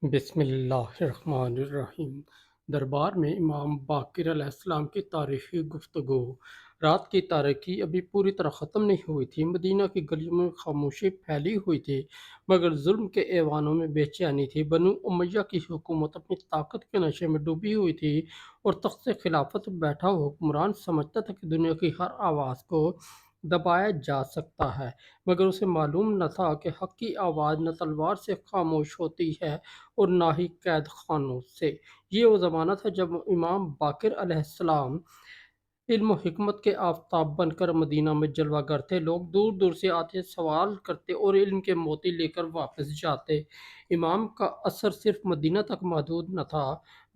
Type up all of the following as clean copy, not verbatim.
بسم اللہ الرحمن الرحیم۔ دربار میں امام باقر علیہ السلام کی تاریخی گفتگو۔ رات کی تاریکی ابھی پوری طرح ختم نہیں ہوئی تھی۔ مدینہ کی گلیوں میں خاموشی پھیلی ہوئی تھی، مگر ظلم کے ایوانوں میں بے چینی تھی۔ بنو امیہ کی حکومت اپنی طاقت کے نشے میں ڈوبی ہوئی تھی، اور تخت خلافت پر بیٹھا ہوا حکمران سمجھتا تھا کہ دنیا کی ہر آواز کو دبایا جا سکتا ہے، مگر اسے معلوم نہ تھا کہ حق کی آواز نہ تلوار سے خاموش ہوتی ہے اور نہ ہی قید خانوں سے۔ یہ وہ زمانہ تھا جب امام باقر علیہ السلام علم و حکمت کے آفتاب بن کر مدینہ میں جلوہ گر تھے۔ لوگ دور دور سے آتے، سوال کرتے اور علم کے موتی لے کر واپس جاتے۔ امام کا اثر صرف مدینہ تک محدود نہ تھا،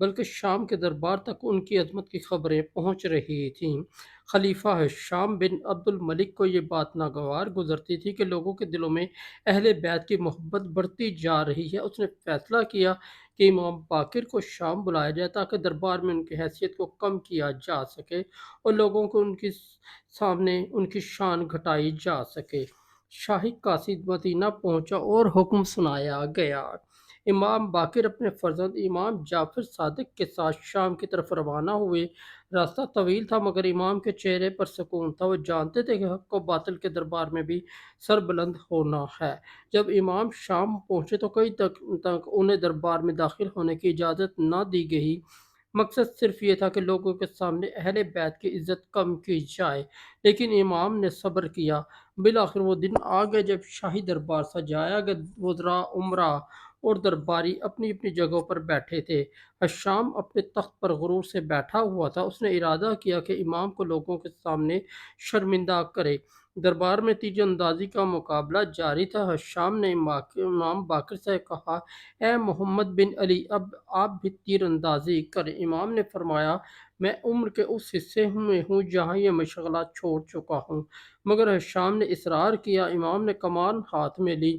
بلکہ شام کے دربار تک ان کی عظمت کی خبریں پہنچ رہی تھیں۔ خلیفہ شام بن عبد الملک کو یہ بات ناگوار گزرتی تھی کہ لوگوں کے دلوں میں اہل بیت کی محبت بڑھتی جا رہی ہے۔ اس نے فیصلہ کیا کہ امام باقر کو شام بلایا جائے تاکہ دربار میں ان کی حیثیت کو کم کیا جا سکے اور لوگوں کو ان کے سامنے ان کی شان گھٹائی جا سکے۔ شاہی قاصد مدینہ پہنچا اور حکم سنایا گیا۔ امام باقر اپنے فرزند امام جعفر صادق کے ساتھ شام کی طرف روانہ ہوئے۔ راستہ طویل تھا، مگر امام کے چہرے پر سکون تھا۔ وہ جانتے تھے کہ حق و باطل کے دربار میں بھی سر بلند ہونا ہے۔ جب امام شام پہنچے تو کئی تک انہیں دربار میں داخل ہونے کی اجازت نہ دی گئی۔ مقصد صرف یہ تھا کہ لوگوں کے سامنے اہل بیت کی عزت کم کی جائے، لیکن امام نے صبر کیا۔ بالآخر وہ دن آ گئے جب شاہی دربار سجایا گیا۔ وزراء، امراء اور درباری اپنی اپنی جگہوں پر بیٹھے تھے۔ شام اپنے تخت پر غرور سے بیٹھا ہوا تھا۔ اس نے ارادہ کیا کہ امام کو لوگوں کے سامنے شرمندہ کرے۔ دربار میں تیر اندازی کا مقابلہ جاری تھا۔ شام نے امام باقر سے کہا، اے محمد بن علی، اب آپ بھی تیر اندازی کریں۔ امام نے فرمایا، میں عمر کے اس حصے میں ہوں جہاں یہ مشغلہ چھوڑ چکا ہوں، مگر شام نے اصرار کیا۔ امام نے کمان ہاتھ میں لی،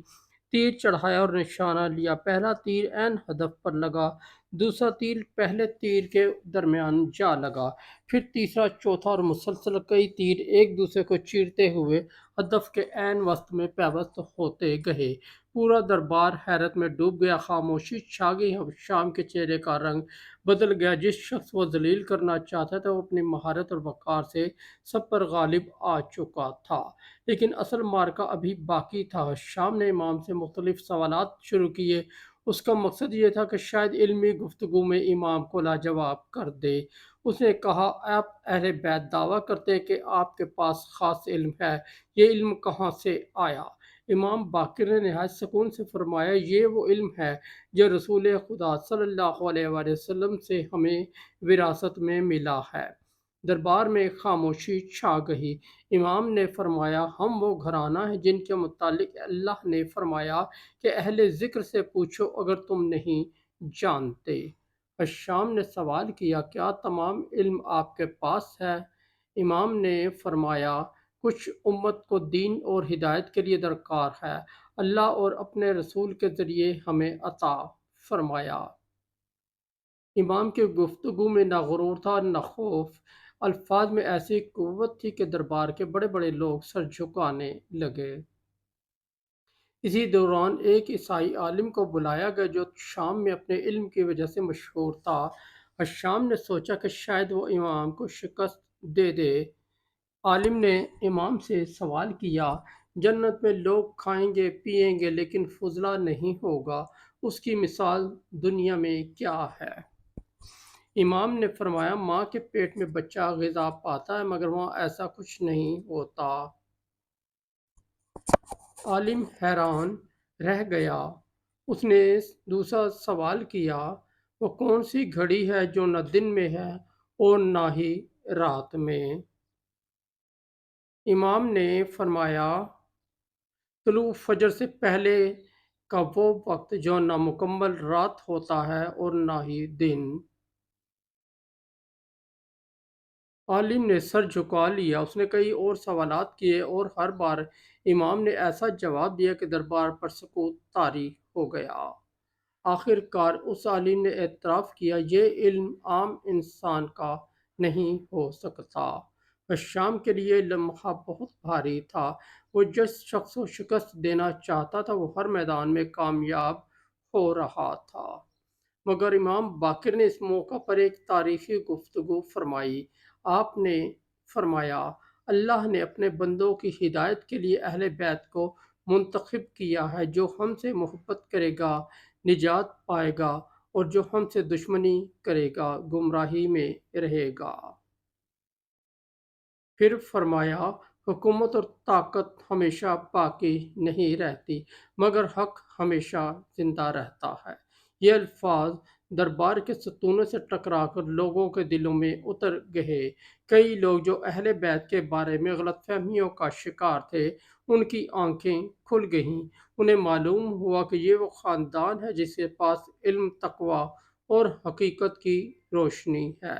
تیر چڑھایا اور نشانہ لیا۔ پہلا تیر عین ہدف پر لگا، دوسرا تیر پہلے تیر کے درمیان جا لگا، پھر تیسرا، چوتھا اور مسلسل کئی تیر ایک دوسرے کو چیرتے ہوئے ہدف کے عین وسط میں پیوست ہوتے گئے۔ پورا دربار حیرت میں ڈوب گیا، خاموشی چھا گئی۔ شام کے چہرے کا رنگ بدل گیا۔ جس شخص کو ذلیل کرنا چاہتا تھا وہ اپنی مہارت اور وقار سے سب پر غالب آ چکا تھا، لیکن اصل معرکہ ابھی باقی تھا۔ شام نے امام سے مختلف سوالات شروع کیے۔ اس کا مقصد یہ تھا کہ شاید علمی گفتگو میں امام کو لاجواب کر دے۔ اس نے کہا، آپ اہل بیت دعویٰ کرتے ہیں کہ آپ کے پاس خاص علم ہے، یہ علم کہاں سے آیا؟ امام باقر نے نہایت سکون سے فرمایا، یہ وہ علم ہے جو رسول خدا صلی اللہ علیہ وآلہ وسلم سے ہمیں وراثت میں ملا ہے۔ دربار میں خاموشی چھا گئی۔ امام نے فرمایا، ہم وہ گھرانہ ہیں جن کے متعلق اللہ نے فرمایا کہ اہل ذکر سے پوچھو اگر تم نہیں جانتے۔ شام نے سوال کیا، کیا تمام علم آپ کے پاس ہے؟ امام نے فرمایا، کچھ امت کو دین اور ہدایت کے لیے درکار ہے، اللہ اور اپنے رسول کے ذریعے ہمیں عطا فرمایا۔ امام کی گفتگو میں نہ غرور تھا نہ خوف، الفاظ میں ایسی قوت تھی کہ دربار کے بڑے بڑے لوگ سر جھکانے لگے۔ اسی دوران ایک عیسائی عالم کو بلایا گیا جو شام میں اپنے علم کی وجہ سے مشہور تھا۔ شام نے سوچا کہ شاید وہ امام کو شکست دے دے۔ عالم نے امام سے سوال کیا، جنت میں لوگ کھائیں گے پیئیں گے لیکن فضلہ نہیں ہوگا، اس کی مثال دنیا میں کیا ہے؟ امام نے فرمایا، ماں کے پیٹ میں بچہ غذا پاتا ہے مگر وہاں ایسا کچھ نہیں ہوتا۔ عالم حیران رہ گیا۔ اس نے دوسرا سوال کیا، وہ کون سی گھڑی ہے جو نہ دن میں ہے اور نہ ہی رات میں؟ امام نے فرمایا، طلوع فجر سے پہلے کا وہ وقت جو نہ مکمل رات ہوتا ہے اور نہ ہی دن۔ عالم نے سر جھکا لیا۔ اس نے کئی اور سوالات کیے اور ہر بار امام نے ایسا جواب دیا کہ دربار پر سکوت طاری ہو گیا۔ آخر کار اس عالم نے اعتراف کیا، یہ علم عام انسان کا نہیں ہو سکتا۔ شام کے لیے لمحہ بہت بھاری تھا۔ وہ جس شخص کو شکست دینا چاہتا تھا وہ ہر میدان میں کامیاب ہو رہا تھا، مگر امام باقر نے اس موقع پر ایک تاریخی گفتگو فرمائی۔ آپ نے فرمایا، اللہ نے اپنے بندوں کی ہدایت کے لیے اہل بیت کو منتخب کیا ہے۔ جو ہم سے محبت کرے گا نجات پائے گا، اور جو ہم سے دشمنی کرے گا گمراہی میں رہے گا۔ پھر فرمایا، حکومت اور طاقت ہمیشہ باقی نہیں رہتی، مگر حق ہمیشہ زندہ رہتا ہے۔ یہ الفاظ دربار کے ستونوں سے ٹکرا کر لوگوں کے دلوں میں اتر گئے۔ کئی لوگ جو اہل بیت کے بارے میں غلط فہمیوں کا شکار تھے، ان کی آنکھیں کھل گئیں۔ انہیں معلوم ہوا کہ یہ وہ خاندان ہے جس کے پاس علم، تقوی اور حقیقت کی روشنی ہے۔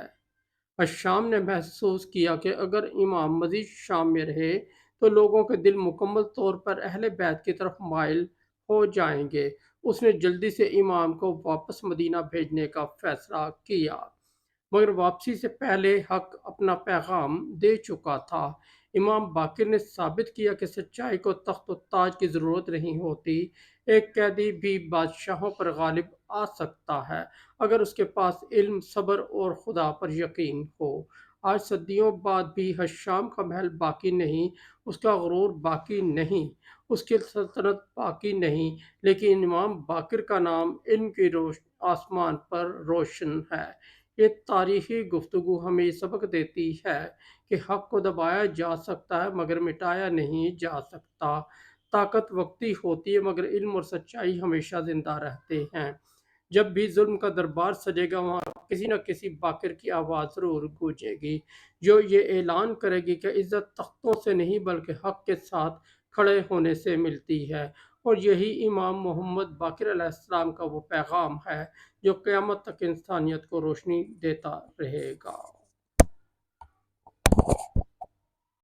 الشام نے محسوس کیا کہ اگر امام مزید شام میں رہے تو لوگوں کے دل مکمل طور پر اہل بیت کی طرف مائل ہو جائیں گے۔ اس نے جلدی سے امام کو واپس مدینہ بھیجنے کا فیصلہ کیا، مگر واپسی سے پہلے حق اپنا پیغام دے چکا تھا۔ امام باقر نے ثابت کیا کہ سچائی کو تخت و تاج کی ضرورت نہیں ہوتی۔ ایک قیدی بھی بادشاہوں پر غالب آ سکتا ہے اگر اس کے پاس علم، صبر اور خدا پر یقین ہو۔ آج صدیوں بعد بھی حشام کا محل باقی نہیں، اس کا غرور باقی نہیں، اس کی سلطنت باقی نہیں، لیکن امام باقر کا نام علم کی آسمان پر روشن ہے۔ یہ تاریخی گفتگو ہمیں یہ سبق دیتی ہے کہ حق کو دبایا جا سکتا ہے مگر مٹایا نہیں جا سکتا۔ طاقت وقتی ہوتی ہے مگر علم اور سچائی ہمیشہ زندہ رہتے ہیں۔ جب بھی ظلم کا دربار سجے گا، وہاں کسی نہ کسی باقر کی آواز ضرور گونجے گی، جو یہ اعلان کرے گی کہ عزت تختوں سے نہیں بلکہ حق کے ساتھ کھڑے ہونے سے ملتی ہے۔ اور یہی امام محمد باقر علیہ السلام کا وہ پیغام ہے جو قیامت تک انسانیت کو روشنی دیتا رہے گا۔